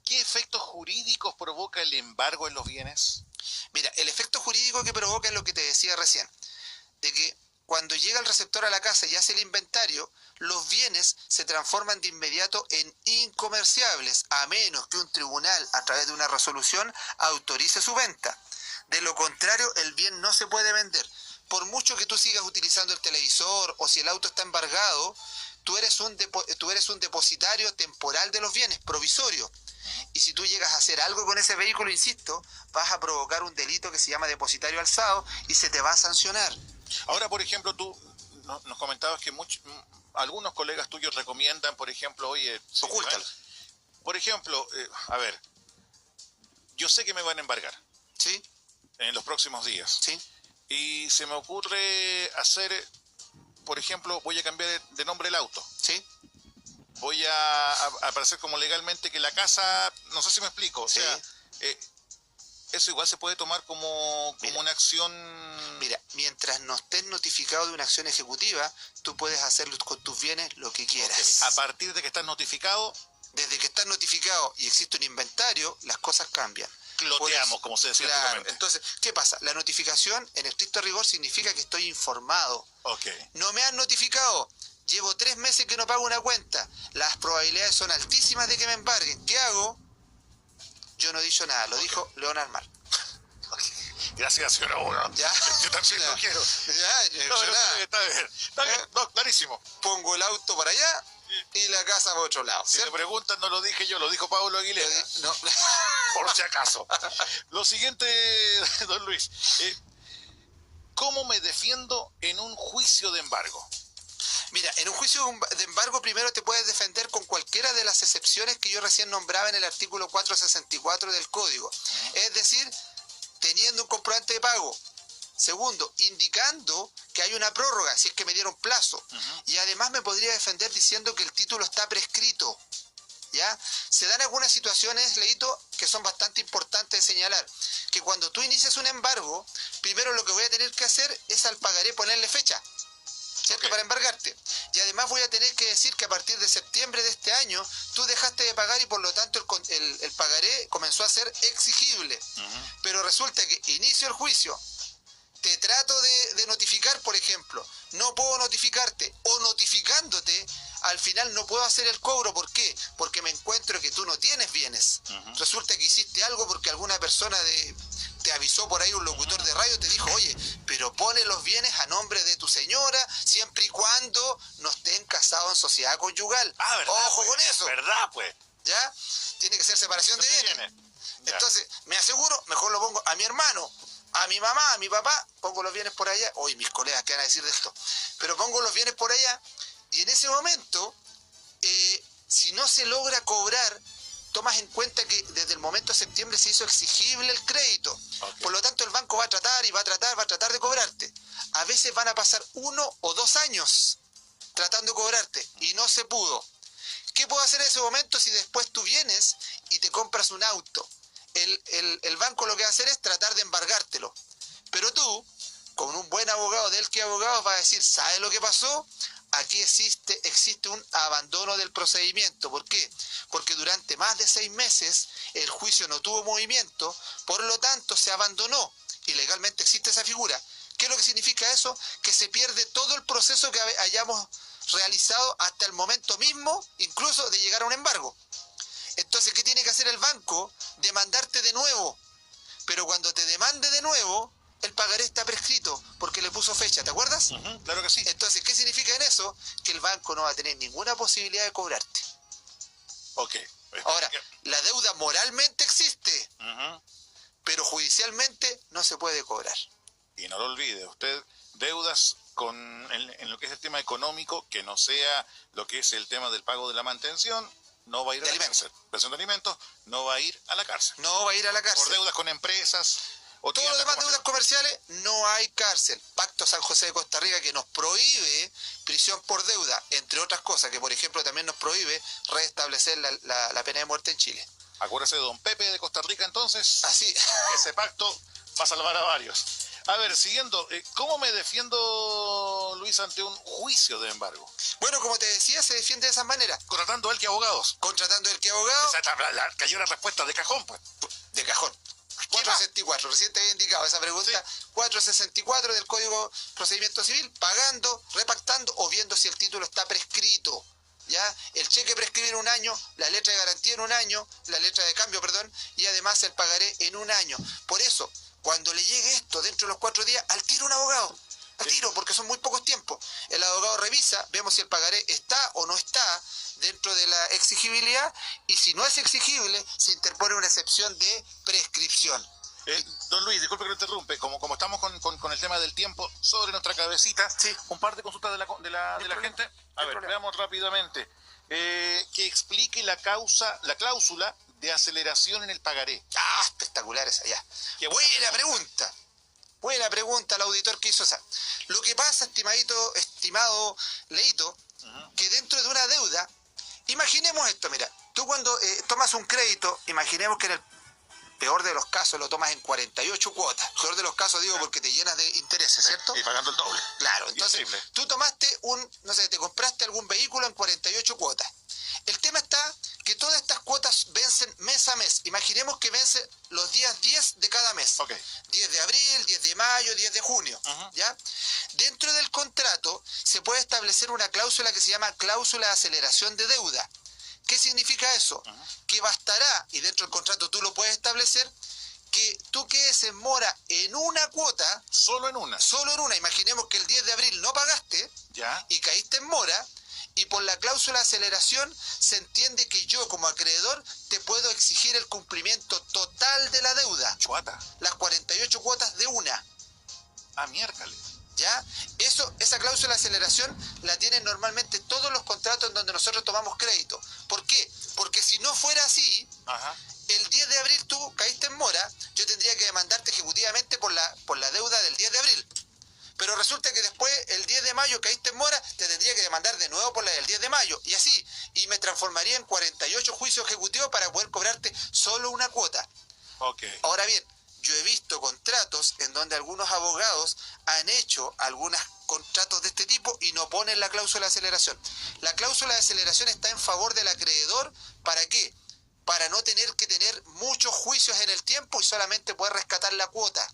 ¿qué efectos jurídicos provoca el embargo en los bienes? Mira, el efecto jurídico que provoca es lo que te decía recién, de que cuando llega el receptor a la casa y hace el inventario, los bienes se transforman de inmediato en incomerciables, a menos que un tribunal, a través de una resolución, autorice su venta. De lo contrario, el bien no se puede vender. Por mucho que tú sigas utilizando el televisor o si el auto está embargado, tú eres un depositario temporal de los bienes, provisorio. Y si tú llegas a hacer algo con ese vehículo, insisto, vas a provocar un delito que se llama depositario alzado y se te va a sancionar. Ahora, por ejemplo, tú nos comentabas que algunos colegas tuyos recomiendan, por ejemplo, oye... Ocúltalo. Por ejemplo, a ver, yo sé que me van a embargar. ¿Sí? En los próximos días. Sí. Y se me ocurre hacer, por ejemplo, voy a cambiar de nombre el auto. Sí. Voy a aparecer como legalmente que la casa, no sé si me explico, o sea, eso igual se puede tomar como una acción... Mira, mientras no estés notificado de una acción ejecutiva, tú puedes hacer con tus bienes lo que quieras. Okay. A partir de que estás notificado... Desde que estás notificado y existe un inventario, las cosas cambian. Cloteamos, como se decía claro, entonces, ¿qué pasa? La notificación, en estricto rigor, significa que estoy informado. No me han notificado. Llevo 3 meses que no pago una cuenta. Las probabilidades son altísimas de que me embarguen. ¿Qué hago? Yo no he dicho nada, lo dijo Leonard Mar. Gracias, señora Uno. ¿Ya? Yo también lo quiero. Ya, está bien. No, clarísimo. Pongo el auto para allá y la casa para otro lado. Si me preguntan, no lo dije yo, lo dijo Pablo Aguilera. No. Por si acaso. Lo siguiente, don Luis, ¿cómo me defiendo en un juicio de embargo? Mira, en un juicio de embargo primero te puedes defender con cualquiera de las excepciones que yo recién nombraba en el artículo 464 del Código. Es decir, teniendo un comprobante de pago. Segundo, indicando que hay una prórroga, si es que me dieron plazo. Y además me podría defender diciendo que el título está prescrito. ¿Ya? Se dan algunas situaciones, Leito, que son bastante importantes de señalar. Que cuando tú inicias un embargo, primero lo que voy a tener que hacer es al pagaré ponerle fecha, ¿cierto? Para embargarte. Y además voy a tener que decir que a partir de septiembre de este año, tú dejaste de pagar y por lo tanto el pagaré comenzó a ser exigible. Pero resulta que inicio el juicio, te trato de notificar, por ejemplo, no puedo notificarte, o notificándote, al final no puedo hacer el cobro. ¿Por qué? Porque me encuentro que tú no tienes bienes. Resulta que hiciste algo porque alguna persona te avisó por ahí, un locutor de radio te dijo, oye, pero pone los bienes a nombre de tu señora, siempre y cuando no estén casados en sociedad conyugal. ¿Verdad? Ojo pues, con eso. ¿Verdad, pues? ¿Ya? Tiene que ser separación de bienes. Entonces, me aseguro, mejor lo pongo a mi hermano, a mi mamá, a mi papá, pongo los bienes por allá. Hoy mis colegas, ¿qué van a decir de esto? Pero pongo los bienes por allá y en ese momento, si no se logra cobrar, tomas en cuenta que desde el momento de septiembre se hizo exigible el crédito. Por lo tanto, el banco va a tratar de cobrarte. A veces van a pasar 1 o 2 años tratando de cobrarte y no se pudo. ¿Qué puedo hacer en ese momento si después tú vienes y te compras un auto? El banco lo que va a hacer es tratar de embargártelo. Pero tú, con un buen abogado del que abogado, vas a decir, ¿sabes lo que pasó? Aquí existe un abandono del procedimiento. ¿Por qué? Porque durante más de 6 meses el juicio no tuvo movimiento, por lo tanto se abandonó y legalmente existe esa figura. ¿Qué es lo que significa eso? Que se pierde todo el proceso que hayamos realizado hasta el momento mismo, incluso de llegar a un embargo. Entonces, ¿qué tiene que hacer el banco? Demandarte de nuevo. Pero cuando te demande de nuevo, el pagaré está prescrito porque le puso fecha, ¿te acuerdas? Claro que sí. Entonces, ¿qué significa en eso? Que el banco no va a tener ninguna posibilidad de cobrarte. Ok. Ahora, la deuda moralmente existe, pero judicialmente no se puede cobrar. Y no lo olvide, usted, deudas en lo que es el tema económico, que no sea lo que es el tema del pago de la mantención, no va a ir a la cárcel. Pensión de alimentos, no va a ir a la cárcel. No va a ir a la cárcel. Por deudas con empresas. O todos los demás deudas comerciales, no hay cárcel. Pacto San José de Costa Rica, que nos prohíbe prisión por deuda, entre otras cosas, que por ejemplo también nos prohíbe restablecer la pena de muerte en Chile. Acuérdese de don Pepe de Costa Rica, entonces. Así. Ese pacto va a salvar a varios. A ver, siguiendo, ¿cómo me defiendo, Luis, ante un juicio de embargo? Bueno, como te decía, se defiende de esa manera. Contratando a él que abogados. Contratando a él que abogados. Cayó la respuesta de cajón, pues. De cajón. 464, recién te había indicado esa pregunta. Sí. 464 del Código Procedimiento Civil, pagando, repactando o viendo si el título está prescrito. ¿Ya? El cheque prescribe en un año, la letra de garantía en un año, la letra de cambio, perdón, y además el pagaré en un año. Por eso, cuando le llegue esto dentro de los 4 días, al tiro un abogado. Al tiro, porque son muy pocos tiempos. El abogado revisa, vemos si el pagaré está o no está dentro de la exigibilidad, y si no es exigible, se interpone una excepción de prescripción. Don Luis, disculpe que lo interrumpe, como estamos con el tema del tiempo sobre nuestra cabecita, sí. Un par de consultas de la gente. A ver, veamos rápidamente. Que explique la cláusula de aceleración en el pagaré. Ah, espectacular esa ya. Buena pregunta. Buena pregunta al auditor que hizo esa. Lo que pasa, estimado Leito, que dentro de una deuda, imaginemos esto, mira, tú cuando tomas un crédito, imaginemos que en el peor de los casos lo tomas en 48 cuotas. Peor de los casos digo porque te llenas de intereses, ¿cierto? Y pagando el doble. Claro, entonces tú tomaste te compraste algún vehículo en 48 cuotas. El tema está que todas estas cuotas vencen mes a mes. Imaginemos que vencen los días 10 de cada mes. Okay. 10 de abril, 10 de mayo, 10 de junio. ¿Ya? Dentro del contrato se puede establecer una cláusula que se llama cláusula de aceleración de deuda. ¿Qué significa eso? Que bastará, y dentro del contrato tú lo puedes establecer, que tú quedes en mora en una cuota. Solo en una. Solo en una. Imaginemos que el 10 de abril no pagaste. ¿Ya? Y caíste en mora. Y por la cláusula de aceleración se entiende que yo como acreedor te puedo exigir el cumplimiento total de la deuda. Chuata. Las 48 cuotas de una. Ah, miércoles. ¿Ya? Esa cláusula de aceleración la tienen normalmente todos los contratos en donde nosotros tomamos crédito. ¿Por qué? Porque si no fuera así, el 10 de abril tú caíste en mora, yo tendría que demandarte ejecutivamente por la deuda del 10 de abril. Pero resulta que después, el 10 de mayo caíste en mora, te tendría que demandar de nuevo por la del 10 de mayo. Y así, y me transformaría en 48 juicios ejecutivos para poder cobrarte solo una cuota. Okay. Ahora bien, yo he visto contratos en donde algunos abogados han hecho algunos contratos de este tipo y no ponen la cláusula de aceleración. La cláusula de aceleración está en favor del acreedor. ¿Para qué? Para no tener que tener muchos juicios en el tiempo y solamente poder rescatar la cuota.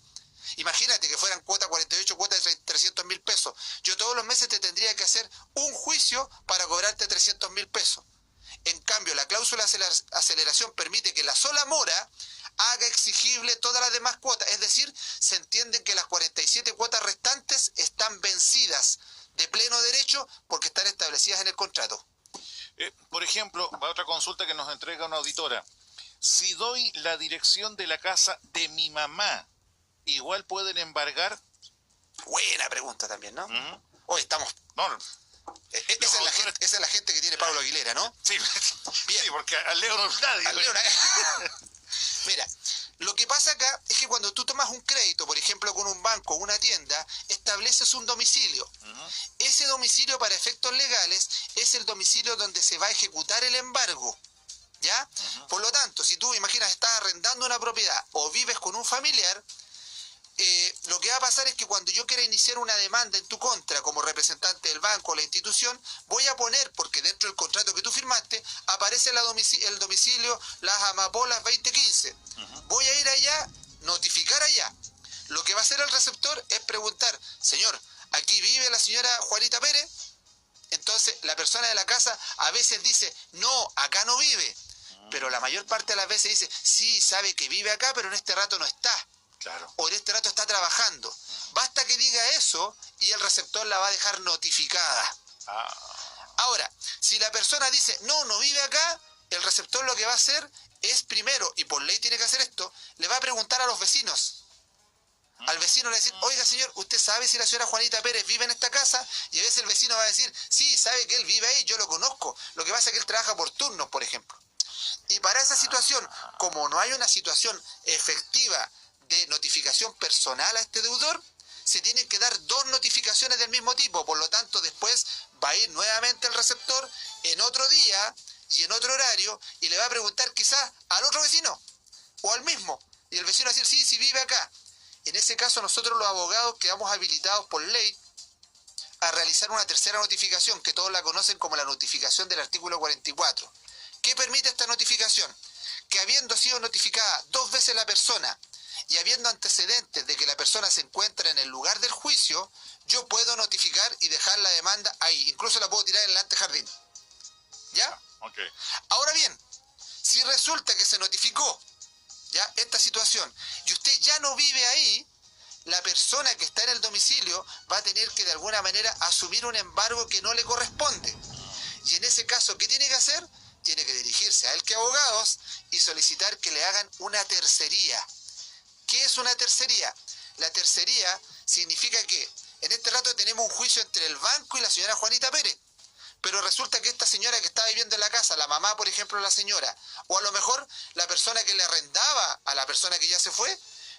Imagínate que fueran 48 cuotas de 300.000 pesos. Yo todos los meses te tendría que hacer un juicio para cobrarte 300.000 pesos. En cambio, la cláusula de aceleración permite que la sola mora haga exigible todas las demás cuotas. Es decir, se entiende que las 47 cuotas restantes están vencidas de pleno derecho porque están establecidas en el contrato. Por ejemplo, otra consulta que nos entrega una auditora. Si doy la dirección de la casa de mi mamá, ¿igual pueden embargar? Buena pregunta también, ¿no? Hoy estamos... Esa es la gente que tiene Pablo Aguilera, ¿no? Sí, bien. Sí, porque al Leo no es nadie. Mira, lo que pasa acá es que cuando tú tomas un crédito, por ejemplo, con un banco o una tienda, estableces un domicilio. Ese domicilio, para efectos legales, es el domicilio donde se va a ejecutar el embargo. ¿Ya? Por lo tanto, si tú, imaginas, estás arrendando una propiedad o vives con un familiar, lo que va a pasar es que cuando yo quiera iniciar una demanda en tu contra como representante del banco o la institución, voy a poner, porque dentro del contrato que tú firmaste, aparece el domicilio Las Amapolas 2015. Voy a ir allá, notificar allá. Lo que va a hacer el receptor es preguntar, señor, ¿aquí vive la señora Juanita Pérez? Entonces la persona de la casa a veces dice, no, acá no vive. Pero la mayor parte de las veces dice, sí, sabe que vive acá, pero en este rato no está. Claro. O en este rato está trabajando. Basta que diga eso y el receptor la va a dejar notificada. Ahora, si la persona dice, no, no vive acá, el receptor lo que va a hacer es primero, y por ley tiene que hacer esto, le va a preguntar a los vecinos. Al vecino le va a decir, oiga señor, ¿usted sabe si la señora Juanita Pérez vive en esta casa? Y a veces el vecino va a decir, sí, sabe que él vive ahí, yo lo conozco. Lo que pasa es que él trabaja por turnos, por ejemplo. Y para esa situación, como no hay una situación efectiva de notificación personal a este deudor, se tienen que dar 2 notificaciones del mismo tipo. Por lo tanto, después va a ir nuevamente el receptor en otro día y en otro horario y le va a preguntar quizás al otro vecino o al mismo. Y el vecino va a decir, sí, sí vive acá. En ese caso, nosotros los abogados quedamos habilitados por ley a realizar una tercera notificación, que todos la conocen como la notificación del artículo 44. ¿Qué permite esta notificación? Que habiendo sido notificada 2 veces la persona y habiendo antecedentes de que la persona se encuentra en el lugar del juicio, yo puedo notificar y dejar la demanda ahí. Incluso la puedo tirar en el antejardín. ¿Ya? Okay. Ahora bien, si resulta que se notificó ya esta situación y usted ya no vive ahí, la persona que está en el domicilio va a tener que de alguna manera asumir un embargo que no le corresponde. Y en ese caso, ¿qué tiene que hacer? Tiene que dirigirse a El Que Abogados y solicitar que le hagan una tercería. ¿Qué es una tercería? La tercería significa que en este rato tenemos un juicio entre el banco y la señora Juanita Pérez. Pero resulta que esta señora que está viviendo en la casa, la mamá, por ejemplo, de la señora, o a lo mejor la persona que le arrendaba a la persona que ya se fue,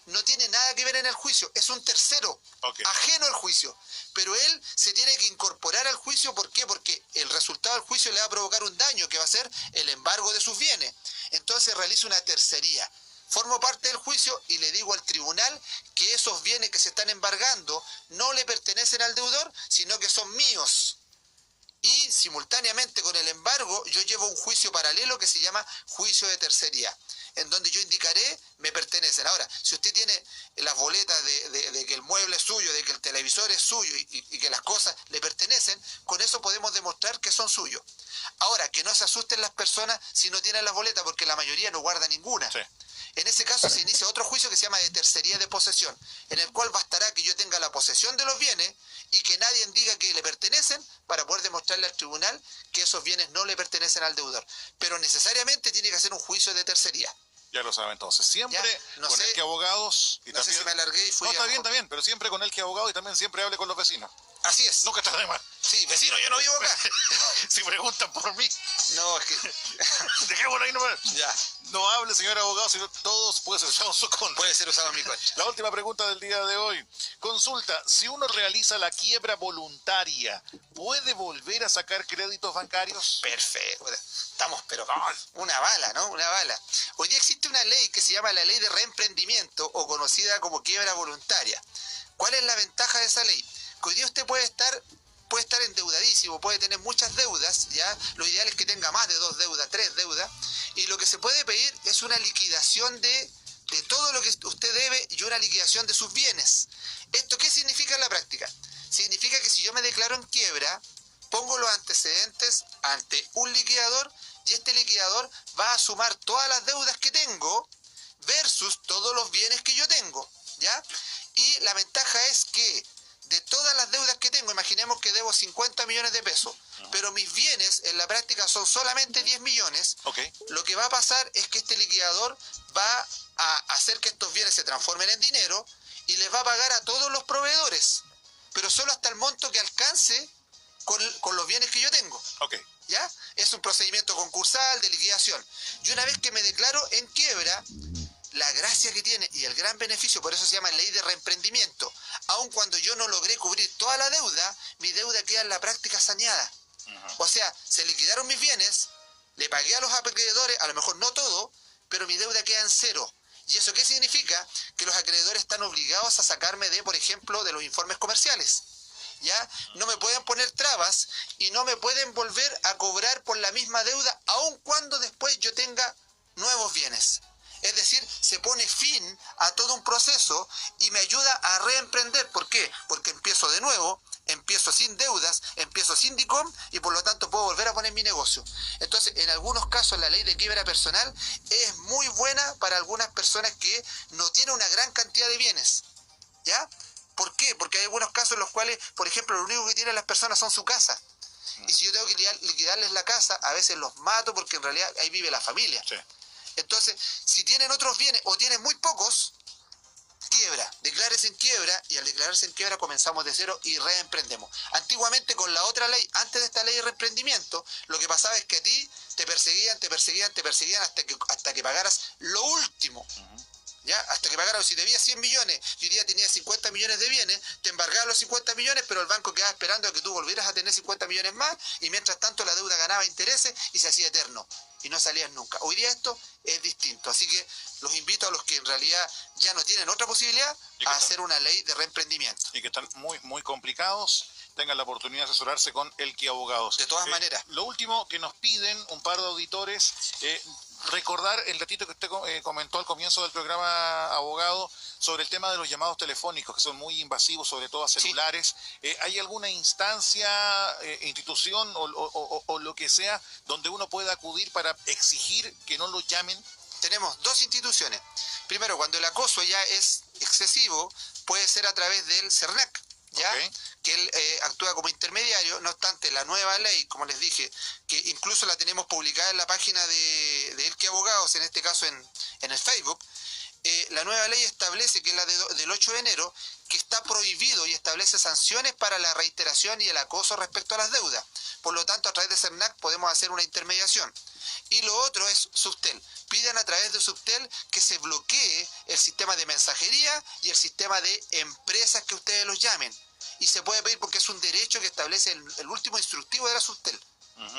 no tiene nada que ver en el juicio, es un tercero, ajeno al juicio. Pero él se tiene que incorporar al juicio, ¿por qué? Porque el resultado del juicio le va a provocar un daño, que va a ser el embargo de sus bienes. Entonces realiza una tercería. Formo parte del juicio y le digo al tribunal que esos bienes que se están embargando no le pertenecen al deudor, sino que son míos. Y simultáneamente con el embargo yo llevo un juicio paralelo que se llama juicio de tercería, en donde yo indicaré me pertenecen. Ahora, si usted tiene las boletas de que el mueble es suyo, de que el televisor es suyo y que las cosas le pertenecen, con eso podemos demostrar que son suyos. Ahora, que no se asusten las personas si no tienen las boletas, porque la mayoría no guarda ninguna. Sí. En ese caso se inicia otro juicio que se llama de tercería de posesión, en el cual bastará que yo tenga la posesión de los bienes y que nadie diga que le pertenecen para poder demostrarle al tribunal que esos bienes no le pertenecen al deudor. Pero necesariamente tiene que hacer un juicio de tercería. Ya lo saben entonces. Siempre no con El Que Abogados. Y no también... sé si me alargué y fui... No, está bien, pero siempre con El Que Abogados y también siempre hable con los vecinos. Así es. Nunca está de más. Sí, vecino, yo no vivo acá. Si preguntan por mí. No, es que... Dejémoslo ahí nomás. Ya. No hable, señor abogado, sino todos puede ser usado en su contra. Puede ser usado en mi contra. La última pregunta del día de hoy. Consulta, si uno realiza la quiebra voluntaria, ¿puede volver a sacar créditos bancarios? Perfecto. Estamos, pero una bala, ¿no? Una bala. Hoy día existe una ley que se llama la Ley de Reemprendimiento o conocida como quiebra voluntaria. ¿Cuál es la ventaja de esa ley? Que hoy día usted puede estar endeudadísimo, puede tener muchas deudas, ¿ya? Lo ideal es que tenga más de 2 deudas, 3 deudas, y lo que se puede pedir es una liquidación de todo lo que usted debe y una liquidación de sus bienes. ¿Esto qué significa en la práctica? Significa que si yo me declaro en quiebra, pongo los antecedentes ante un liquidador y este liquidador va a sumar todas las deudas que tengo versus todos los bienes que yo tengo, ¿ya? Y la ventaja es que de todas las deudas que tengo, imaginemos que debo 50 millones de pesos, pero mis bienes en la práctica son solamente 10 millones, lo que va a pasar es que este liquidador va a hacer que estos bienes se transformen en dinero y les va a pagar a todos los proveedores, pero solo hasta el monto que alcance con los bienes que yo tengo. ¿Ya? Es un procedimiento concursal de liquidación. Y una vez que me declaro en quiebra, la gracia que tiene y el gran beneficio, por eso se llama ley de reemprendimiento, aun cuando yo no logré cubrir toda la deuda, mi deuda queda en la práctica saneada. O sea, se liquidaron mis bienes, le pagué a los acreedores, a lo mejor no todo, pero mi deuda queda en cero. ¿Y eso qué significa? Que los acreedores están obligados a sacarme por ejemplo, de los informes comerciales. ¿Ya? No me pueden poner trabas y no me pueden volver a cobrar por la misma deuda, aun cuando después yo tenga nuevos bienes. Es decir, se pone fin a todo un proceso y me ayuda a reemprender. ¿Por qué? Porque empiezo de nuevo, empiezo sin deudas, empiezo sin DICOM y por lo tanto puedo volver a poner mi negocio. Entonces, en algunos casos la ley de quiebra personal es muy buena para algunas personas que no tienen una gran cantidad de bienes. ¿Ya? ¿Por qué? Porque hay algunos casos en los cuales, por ejemplo, lo único que tienen las personas son su casa. Y si yo tengo que liquidarles la casa, a veces los mato porque en realidad ahí vive la familia. Sí. Entonces, si tienen otros bienes o tienen muy pocos, quiebra, declárese en quiebra, y al declararse en quiebra comenzamos de cero y reemprendemos. Antiguamente con la otra ley, antes de esta ley de reemprendimiento, lo que pasaba es que a ti te perseguían hasta que pagaras lo último. ¿Ya? Hasta que pagaran, si debías 100 millones y hoy día tenías 50 millones de bienes, te embargaban los 50 millones, pero el banco quedaba esperando a que tú volvieras a tener 50 millones más, y mientras tanto la deuda ganaba intereses y se hacía eterno, y no salías nunca. Hoy día esto es distinto, así que los invito a los que en realidad ya no tienen otra posibilidad a hacer una ley de reemprendimiento. Y que están muy complicados, tengan la oportunidad de asesorarse con Elqui Abogados. De todas maneras. Lo último que nos piden un par de auditores, recordar el datito que usted comentó al comienzo del programa, abogado, sobre el tema de los llamados telefónicos, que son muy invasivos, sobre todo a celulares. Sí. ¿Hay alguna instancia, institución o lo que sea donde uno pueda acudir para exigir que no lo llamen? Tenemos dos instituciones. Primero, cuando el acoso ya es excesivo, puede ser a través del CERNAC, ¿ya? Okay. Que él actúa como intermediario. No obstante, la nueva ley, como les dije, que incluso la tenemos publicada en la página de Elqui Abogados, en este caso en el Facebook, la nueva ley establece, que es la del 8 de enero, que está prohibido y establece sanciones para la reiteración y el acoso respecto a las deudas. Por lo tanto, a través de CERNAC podemos hacer una intermediación. Y lo otro es Subtel. Piden a través de Subtel que se bloquee el sistema de mensajería y el sistema de empresas que ustedes los llamen. Y se puede pedir porque es un derecho que establece el último instructivo de la Subtel.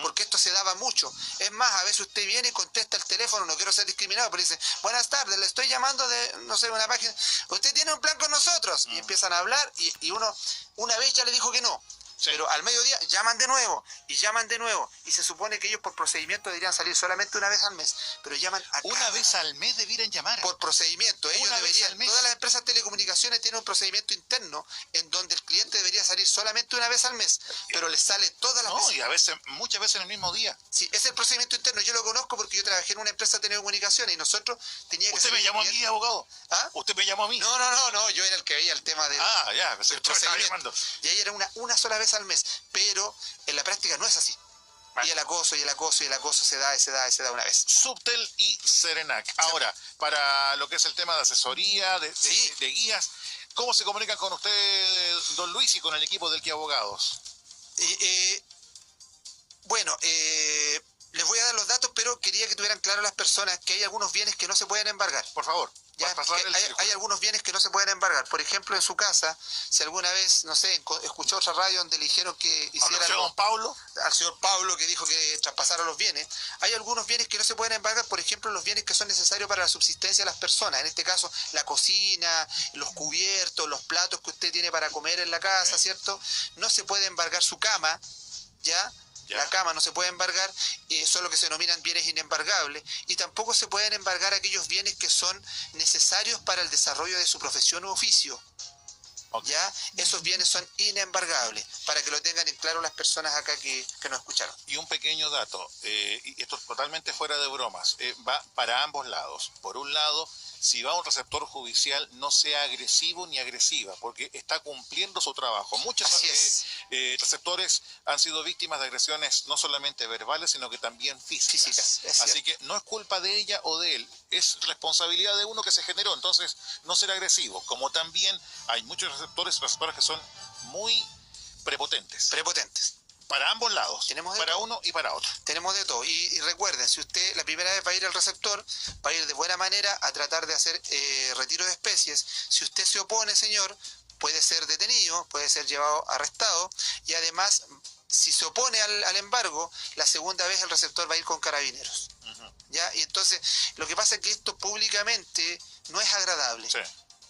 Porque esto se daba mucho. Es más, a veces usted viene y contesta el teléfono, no quiero ser discriminado, pero dice, buenas tardes, le estoy llamando de, no sé, una página, usted tiene un plan con nosotros, y empiezan a hablar, y uno, una vez ya le dijo que no, sí. Pero al mediodía llaman de nuevo, y se supone que ellos por procedimiento deberían salir solamente una vez al mes, pero llaman a una vez al mes debieran llamar. Por procedimiento, ellos deberían, todas las empresas de telecomunicaciones tienen un procedimiento interno en donde el cliente debería salir solamente una vez al mes, pero les sale todas las veces. Y a veces, muchas veces en el mismo día. Sí, es el procedimiento interno, yo lo conozco porque yo trabajé en una empresa de telecomunicaciones y nosotros teníamos que... ¿Usted me llamó a mí, abogado? ¿Ah? ¿Usted me llamó a mí? No, yo era el que veía el tema del procedimiento. Y ahí era una sola vez al mes, pero en la práctica no es así. Bueno. Y el acoso se da una vez. Subtel y CERNAC. Ahora, para lo que es el tema de asesoría, de guías, ¿cómo se comunican con usted, don Luis, y con el equipo de Elqui Abogados? Les voy a dar los datos, pero quería que tuvieran claro las personas que hay algunos bienes que no se pueden embargar. Por favor. Ya, hay algunos bienes que no se pueden embargar. Por ejemplo, en su casa, si alguna vez, no sé, escuchó otra radio donde le dijeron que hiciera al señor Pablo, que dijo que traspasara los bienes, hay algunos bienes que no se pueden embargar. Por ejemplo, los bienes que son necesarios para la subsistencia de las personas, en este caso la cocina, los cubiertos, los platos que usted tiene para comer en la casa, ¿cierto? No se puede embargar su cama, ¿ya? La cama no se puede embargar, son lo que se denominan bienes inembargables, y tampoco se pueden embargar aquellos bienes que son necesarios para el desarrollo de su profesión u oficio. Okay. ¿Ya? Esos bienes son inembargables, para que lo tengan en claro las personas acá que nos escucharon. Y un pequeño dato, y esto es totalmente fuera de bromas, va para ambos lados. Por un lado, si va a un receptor judicial, no sea agresivo ni agresiva, porque está cumpliendo su trabajo. Muchos receptores han sido víctimas de agresiones no solamente verbales, sino que también físicas. Así que no es culpa de ella o de él, es responsabilidad de uno que se generó. Entonces, no ser agresivo. Como también hay muchos receptores que son muy prepotentes. Para ambos lados, para uno y para otro. Tenemos de todo. Y recuerden, si usted la primera vez va a ir al receptor, va a ir de buena manera a tratar de hacer retiro de especies. Si usted se opone, señor, puede ser detenido, puede ser llevado arrestado, y además, si se opone al embargo, la segunda vez el receptor va a ir con carabineros. ¿Ya? Y entonces, lo que pasa es que esto públicamente no es agradable. Sí.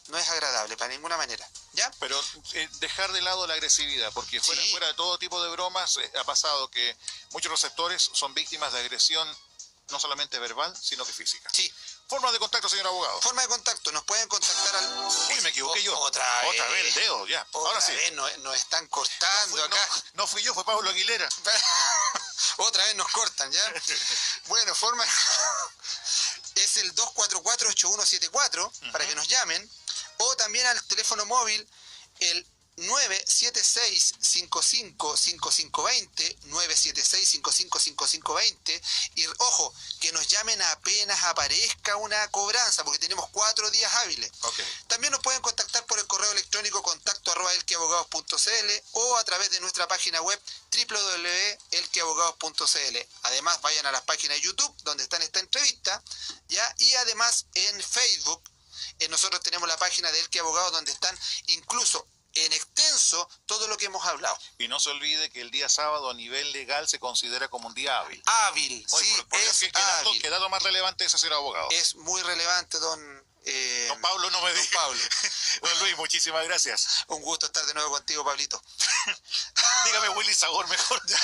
No es agradable para ninguna manera, ¿ya? Pero dejar de lado la agresividad, porque fuera de todo tipo de bromas, ha pasado que muchos receptores son víctimas de agresión no solamente verbal, sino que física. Sí. Forma de contacto, señor abogado. Forma de contacto, nos pueden contactar al... Uy, me equivoqué yo. Otra vez el dedo, ya. Ahora sí. Nos están cortando acá. No fui yo, fue Pablo Aguilera. Otra vez nos cortan, ¿ya? Bueno, forma... es el 244-8174 para que nos llamen, o también al teléfono móvil, el 976-55-5520, 976-55-5520, y ojo, que nos llamen apenas aparezca una cobranza, porque tenemos 4 días hábiles. Okay. También nos pueden contactar por el correo electrónico contacto@elquiabogados.cl o a través de nuestra página web www.elquiabogados.cl. Además, vayan a las páginas de YouTube donde está esta entrevista, ¿ya? Y además en Facebook, nosotros tenemos la página de Elqui Abogados donde están incluso en extenso todo lo que hemos hablado. Y no se olvide que el día sábado a nivel legal se considera como un día hábil. Hábil, oye, sí, ¿qué dato más relevante es ese, señor abogado? Es muy relevante, don Pablo, no me diga. Pablo. Don Luis, muchísimas gracias. Un gusto estar de nuevo contigo, Pablito. Dígame, Willy Sagor, mejor. Ya.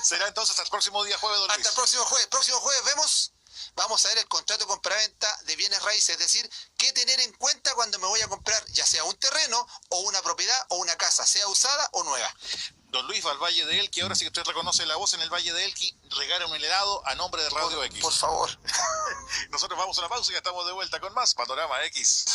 Será entonces hasta el próximo día jueves, don Luis. Hasta el próximo jueves. Próximo jueves vamos a ver el contrato de compraventa de bienes raíces, es decir, qué tener en cuenta cuando me voy a comprar, ya sea un terreno o una propiedad o una casa, sea usada o nueva. Don Luis va al Valle de Elqui, ahora sí que usted reconoce la voz en el Valle de Elqui, regala un helado a nombre de Radio X. Por favor. Nosotros vamos a la pausa y ya estamos de vuelta con más Panorama X.